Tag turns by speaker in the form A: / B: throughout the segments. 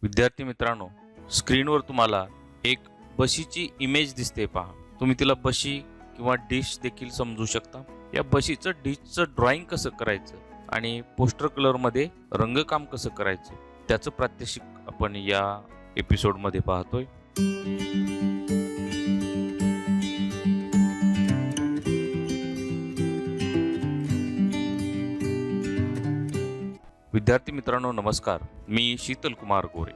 A: विद्यार्थी मित्रांनो, स्क्रीनवर तुम्हाला एक बशीची इमेज दिसते पहा. तुम्ही तिला बशी किंवा डिश देखील समजू शकता. या बशीचं डिशचं ड्रॉइंग कसं करायचं आणि पोस्टर कलरमध्ये रंगकाम कसं करायचं त्याचं प्रात्यक्षिक आपण या एपिसोडमध्ये पाहतोय. विद्यार्थी मित्रांनो नमस्कार. मी शीतल कुमार गोरे,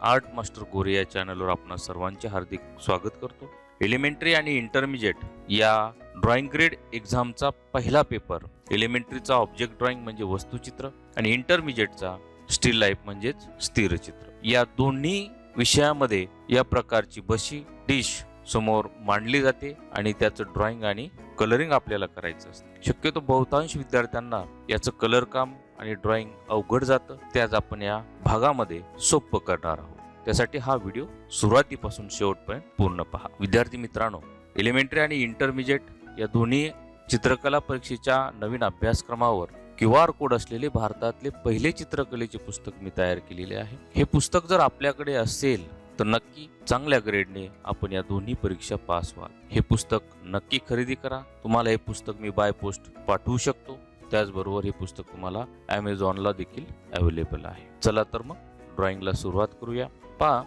A: आर्ट मास्टर गोरे या चॅनलवर आपणा सर्वांचे हार्दिक स्वागत करतो. एलिमेंटरी आणि इंटरमिजिएट या ड्रॉइंग ग्रेड एक्झामचा पहिला पेपर, एलिमेंटरीचा ऑब्जेक्ट ड्रॉइंग म्हणजे वस्तुचित्र आणि इंटरमिजिएटचा स्टील लाईफ म्हणजेच स्थिरचित्र, या दोन्ही विषयामध्ये या प्रकारची बशी डिश समोर मांडली जाते आणि त्याचं ड्रॉइंग आणि कलरिंग आपल्याला करायचं असतं. शक्यतो बहुतांश विद्यार्थ्यांना याचं कलर काम आणि ड्रॉइंग अवघड जातं. त्याच आपण या भागामध्ये सोपं करणार आहोत. त्यासाठी हा व्हिडिओ सुरुवातीपासून शेवटपर्यंत पूर्ण पहा. विद्यार्थी मित्रांनो, एलिमेंटरी आणि इंटरमिजिएट या दोन्ही चित्रकला परीक्षेच्या नवीन अभ्यासक्रमावर QR कोड असलेले भारतातले पहिले चित्रकलेचे पुस्तक मी तयार केलेले आहे. हे पुस्तक जर आपल्याकडे असेल तर नक्की चांगल्या ग्रेडने आपण या दोन्ही परीक्षा पास व्हाल. हे पुस्तक नक्की खरेदी करा. तुम्हाला हे पुस्तक मी बाय पोस्ट पाठवू शकतो. त्याचबरोबर हे पुस्तक तुम्हाला Amazonला देखील अवेलेबल आहे. चला तर मग ड्रॉइंगला सुरुवात करूया. पहा,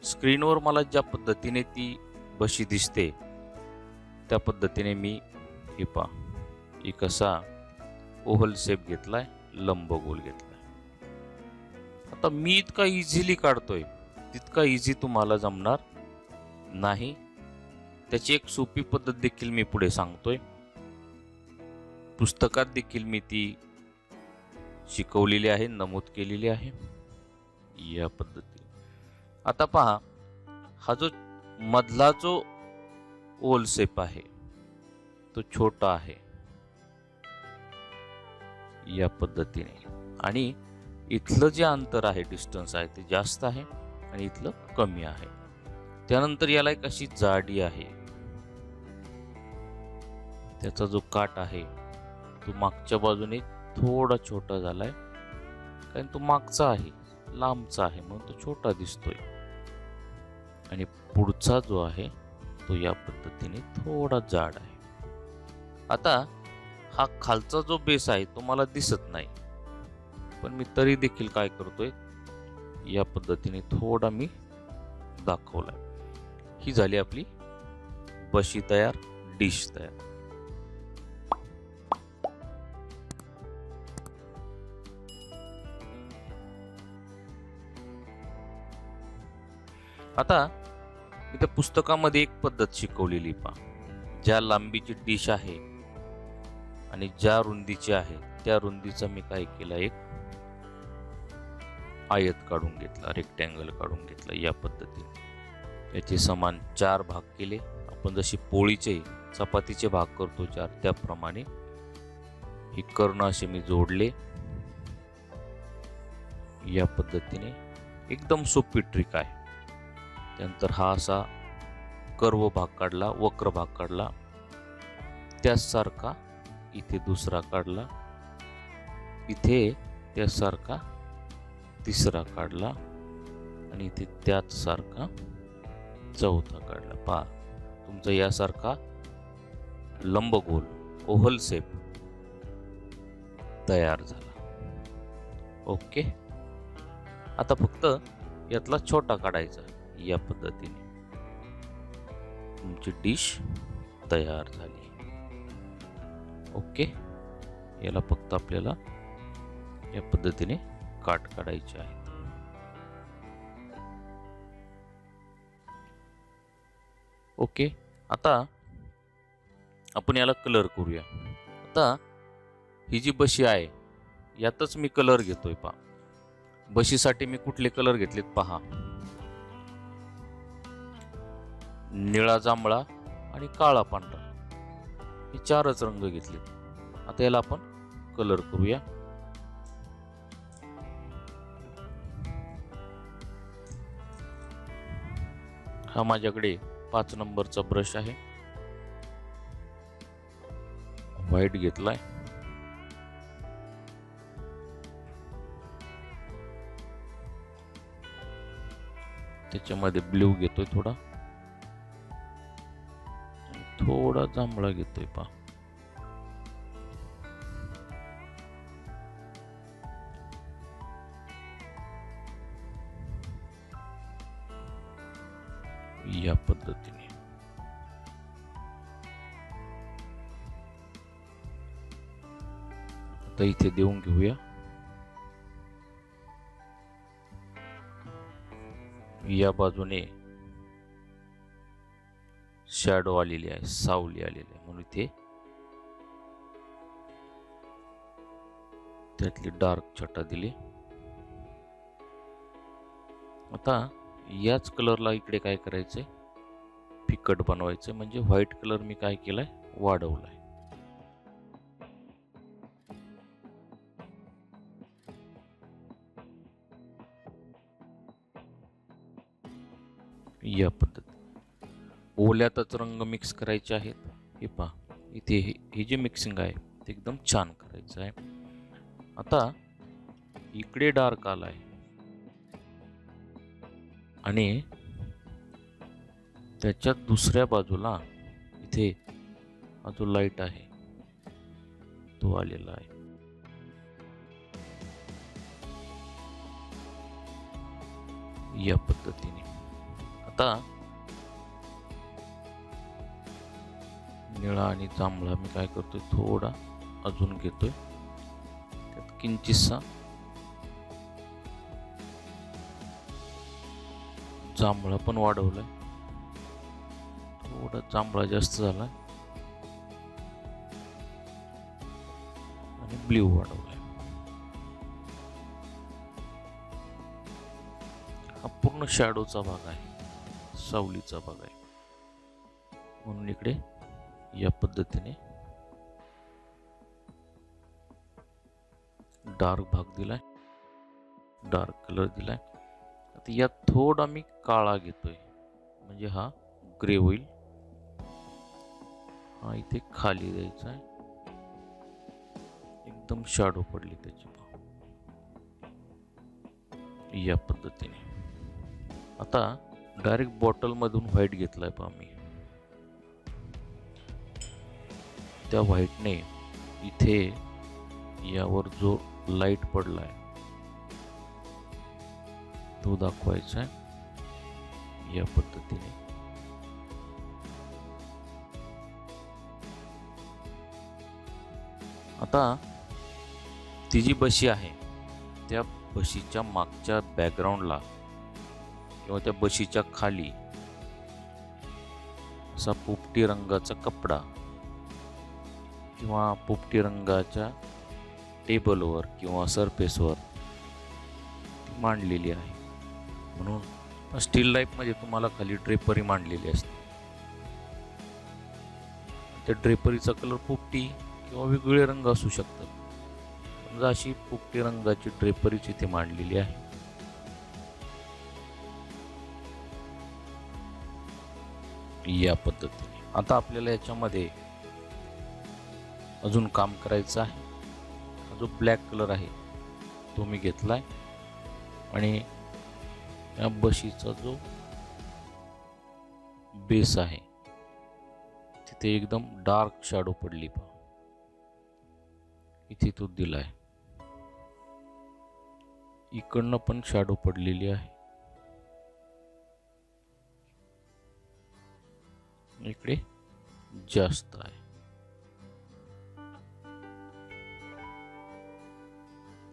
A: स्क्रीनवर मला ज्या पद्धतीने ती बशी दिसते त्या पद्धतीने मी हे पहा एक असा ओव्हल शेप घेतलाय, लंबगोल घेतलाय. आता मी इतका इझिली काढतोय तितका इझी तुम्हाला जमणार नाही. त्याची एक सोपी पद्धत देखील मी पुढे सांगतोय. पुस्तकात देखील मी ती शिकवलेली आहे, नमूद केलेली आहे या पद्धतीने. आता पहा, हा जो मधला जो ओल शेप आहे तो छोटा आहे या पद्धतीने, आणि इथलं जे अंतर आहे, डिस्टन्स आहे, ते जास्त आहे आणि इथलं कमी आहे. त्यानंतर याला एक अशी जाडी आहे. त्याचा जो काठ आहे तो मागच्या बाजूने थोडा छोटा झालाय, कारण तो मागचा आहे, लांबचा आहे, म्हणून तो छोटा दिसतोय. आणि पुढचा जो आहे तो या पद्धतीने थोडा जाड आहे. आता हा खालचा जो बेस आहे तो मला दिसत नाही, पण मी तरी देखील काय करतोय, या पद्धतीने थोडा मी दाखवलाय. ही झाली आपली बशी तयार, डिश तयार. आता मी त्या पुस्तकामध्ये एक पद्धत शिकवलेली पहा. ज्या लांबीची डिश आहे आणि ज्या रुंदीची आहे त्या रुंदीचा मी काय केलं, एक आयत काढून घेतला, रेक्टँगल काढून घेतला या पद्धतीने. याचे समान 4 भाग केले. आपण जशी पोळीचे चपातीचे भाग करतो 4, त्याप्रमाणे ही कर्ण असे मी जोडले या पद्धतीने. एकदम सोपी ट्रिक आहे. त्यानंतर हा असा कर्व भाग काढला, वक्र भाग काढला, त्याचसारखा इथे दुसरा काढला, इथे त्याचसारखा तिसरा काढला आणि इथे त्याच सारखा चौथा काढला. पहा, तुमचा यासारखा लंबगोल ओव्हल शेप तयार झाला. ओके. आता फक्त यातला छोटा काढायचा या पद्धतीने. तुमची डिश तयार झाली. ओके. याला फक्त आपल्याला या पद्धतीने काट काढायचे आहेत. ओके. आता आपण याला कलर करूया. आता ही जी बशी आहे यातच मी कलर घेतोय पहा. बशीसाठी मी कुठले कलर घेतलेत पहा, निळा, जांभळा आणि काळा पांढरा, हे 4च रंग घेतलेत. आता याला आपण कलर करूया. हा माझ्याकडे 5 नंबरचा ब्रश आहे. व्हाईट घेतलाय. त्याच्यामध्ये ब्ल्यू घेतोय थोडा, थोडा जांभळा घेतोय पहा. या पद्धतीने आता इथे देऊन घेऊया. या बाजूने शॅडो आलेली आहे, सावली आलेली आहे, म्हणून इथे त्यातली डार्क छटा दिली. आता याच कलरला इकडे काय करायचंय, फिकट बनवायचंय. म्हणजे व्हाईट कलर मी काय केलाय, वाढवलाय. या पद्धतीने ओल्यातच रंग मिक्स करायचे आहेत. हे पहा, इथे हे जे मिक्सिंग आहे ते एकदम छान करायचं आहे. आता इकडे डार्क आलाय आणि त्याच्या दुसऱ्या बाजूला इथे हा जो लाईट आहे तो आलेला आहे. या पद्धतीने आता निळा आणि जांभळा मी काय करतोय, थोडा अजून घेतोय. त्यात किंचितसा जांभळा पण वाढवलाय, थोडा जांभळा जास्त झालाय आणि ब्ल्यू वाढवलाय. हा पूर्ण शॅडोचा भाग आहे, सावलीचा भाग आहे, म्हणून इकडे या पद्धतीने डार्क भाग दिलाय, डार्क कलर दिलाय. आता यात थोडा मी काळा घेतोय, म्हणजे हा ग्रे होईल. हा इथे खाली द्यायचा आहे, एकदम शॅडो पडली त्याची. या पद्धतीने आता डायरेक्ट बॉटल मधून व्हाईट घेतलाय पहा मी. त्या व्हाईटने इथे यावर जो लाईट पडलाय तो दाखवायचा आहे. या पद्धतीने आता ती जी बशी आहे त्या बशीच्या मागच्या बॅकग्राऊंडला किंवा त्या बशीच्या खाली असा पोपटी रंगाचा कपडा किंवा पोपटी रंगाच्या टेबलवर किंवा सरफेसवर मांडलेली आहे. म्हणून स्टील लाईफमध्ये तुम्हाला खाली ड्रेपरी मांडलेली असते. त्या ड्रेपरीचा कलर पोपटी किंवा वेगवेगळे रंग असू शकतात. समजा अशी पोपटी रंगाची ड्रेपरीच इथे मांडलेली आहे. या पद्धतीने आता आपल्याला याच्यामध्ये अजून काम करायचं आहे. हा जो ब्लॅक कलर आहे तो मी घेतलाय आणि या बशीचा जो बेस आहे तिथे एकदम डार्क शॅडो पडली पहा, इथे तो दिलाय. इकडनं पण शॅडो पडलेली आहे, इकडे जास्त आहे.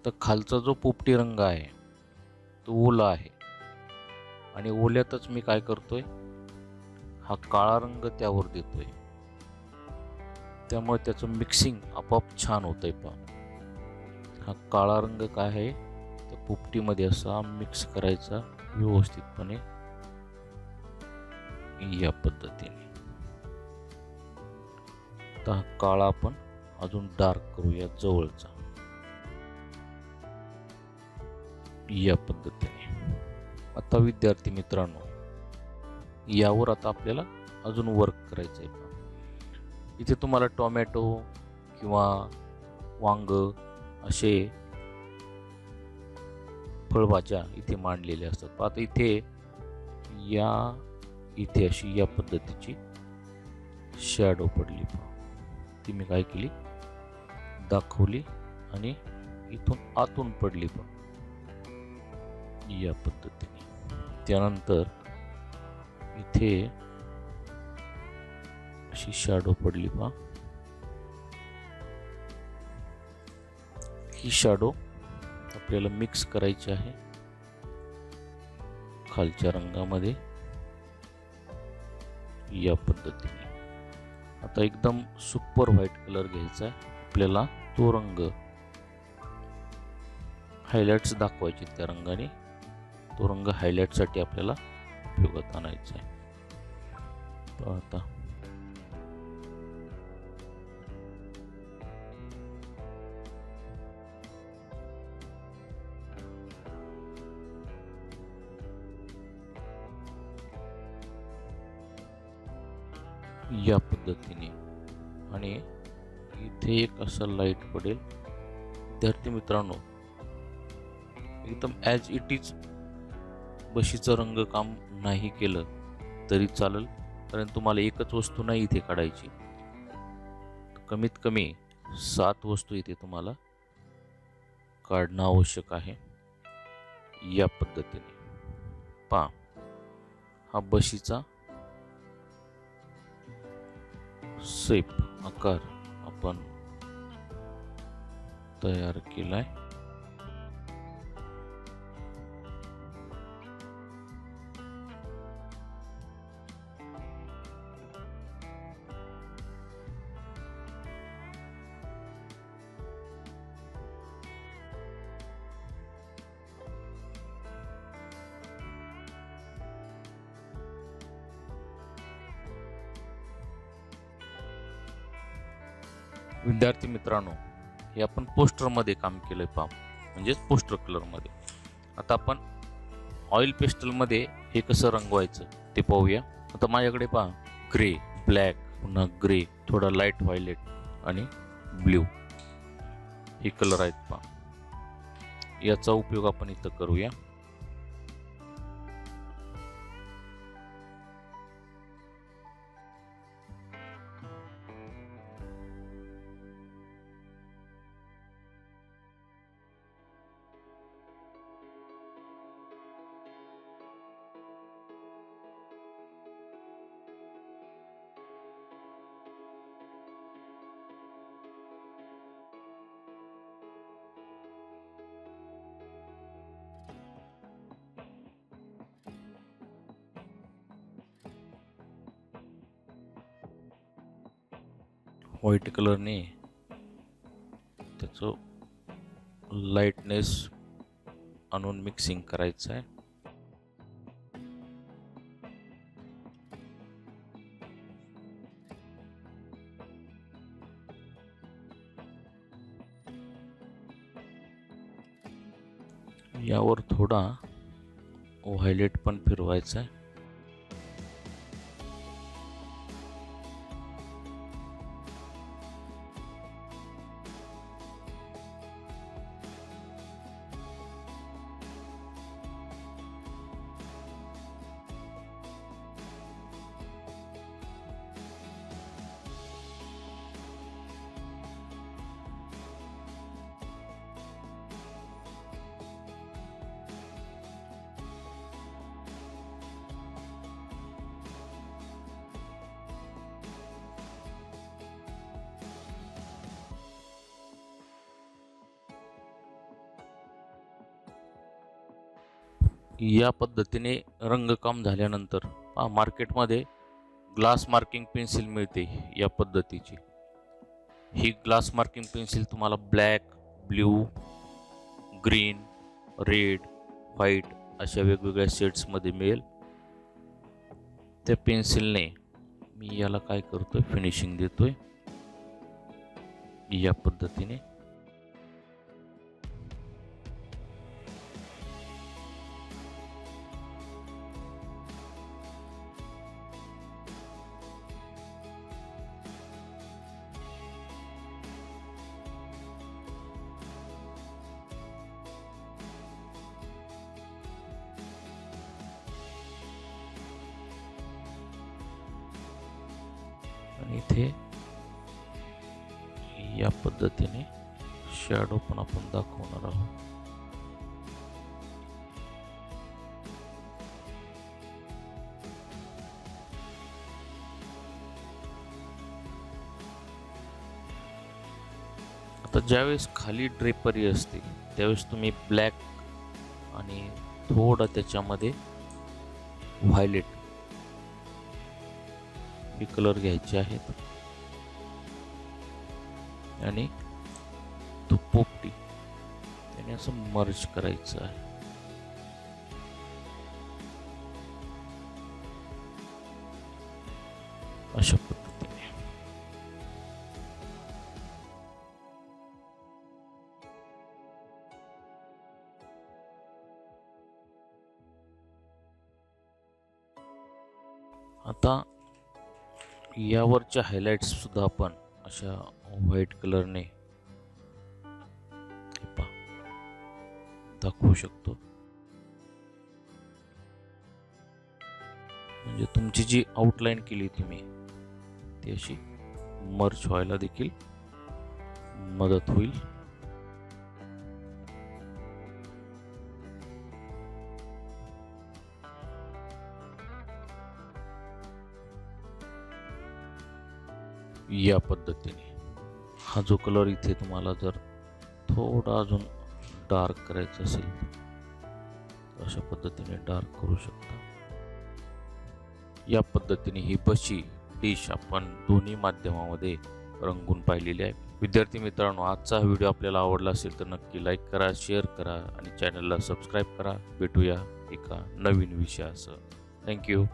A: तर खालचा जो पोपटी रंग आहे तो ओला आहे आणि ओल्यातच मी काय करतोय, हा काळा रंग त्यावर देतोय. त्यामुळे त्याचं मिक्सिंग आपोआप छान होतंय पहा. हा काळा रंग काय आहे त्या पोपटीमध्ये असा मिक्स करायचा व्यवस्थितपणे. या पद्धतीने तर हा काळा आपण अजून डार्क करूया जवळचा. या पद्धतीने आता विद्यार्थी मित्रांनो, यावर आता आपल्याला अजून वर्क करायचं आहे. इथे तुम्हाला टोमॅटो किंवा वांग असे फळभाज्या इथे मांडलेले असतात. आता इथे या इथे अशी या पद्धतीची शॅडो पडली पहा. ती मी काय केली, दाखवली आणि इथून आतून पडली पहा या पद्धतीने. त्यानंतर इथे अशी शॅडो पडली पहा. ही शॅडो आपल्याला मिक्स करायची आहे खालच्या रंगामध्ये या पद्धतीने. आता एकदम सुपर व्हाईट कलर घ्यायचा आहे आपल्याला. तो रंग हायलाइट्स दाखवायचे त्या रंगाने. तो रंग हायलाइटसाठी आपल्याला उपयोगात आणायचा आहे. आता या पद्धतीने. आणि इथे एक असं लाईट पडेल. विद्यार्थी मित्रांनो, एकदम ॲज इट इज बशीचं रंगकाम नाही केलं तरी चालेल, कारण तुम्हाला एकच वस्तू नाही इथे काढायची. कमीत कमी 7 वस्तू इथे तुम्हाला काढणं आवश्यक आहे या पद्धतीने. पहा, हा बशीचा शेप आकार आपण तयार केलाय. विद्यार्थी मित्रांनो, हे आपण पोस्टरमध्ये काम केलंय पहा, म्हणजेच पोस्टर कलरमध्ये. आता आपण ऑइल पेस्टलमध्ये हे कसं रंगवायचं ते पाहूया. आता माझ्याकडे पहा, ग्रे, ब्लॅक, पुन्हा ग्रे, थोडा लाईट व्हायलेट आणि ब्ल्यू हे कलर आहेत पहा. याचा उपयोग आपण इथं करूया. व्हाईट कलरने त्याचं लाईटनेस आणून मिक्सिंग करायचं आहे. यावर थोडा व्हायलेट पण फिरवायचा आहे. या पद्धतीने रंगकाम झाल्यानंतर मार्केटमध्ये ग्लास मार्किंग पेन्सिल मिळते या पद्धतीची. ही ग्लास मार्किंग पेन्सिल तुम्हाला black, blue, green, red, white अशा वेगवेगळ्या शेड्समध्ये मिळेल. त्या पेन्सिलने मी याला काय करतोय, फिनिशिंग देतोय या पद्धतीने. इथे या पद्धतीने शॅडो पण आपण दाखवणार आहोत. आता ज्यावेळेस खाली ड्रेपरी असते त्यावेळेस तुम्ही ब्लॅक आणि थोडं त्याच्यामध्ये व्हायलेट हे कलर घ्यायचे आहेत आणि तो पोपटी त्याने असं मर्ज करायचं आहे. अशा पद्धतीने आता यावरच्या हायलाइट्स सुद्धा आपण अशा व्हाईट कलरने दाखवू शकतो. म्हणजे तुमची जी आउटलाईन केली तुम्ही ती अशी मर्ज व्हायला देखील मदत होईल. या पद्धतीने हा जो कलर इथे तुम्हाला जर थोडा अजून डार्क करायचं असेल तर अशा पद्धतीने डार्क करू शकता. या पद्धतीने ही बशी डिश आपण दोन्ही माध्यमामध्ये रंगवून पाहिलेली आहे. विद्यार्थी मित्रांनो, आजचा हा व्हिडिओ आपल्याला आवडला असेल तर नक्की लाईक करा, शेअर करा आणि चॅनलला सबस्क्राईब करा. भेटूया एका नवीन विषयासह. थँक्यू.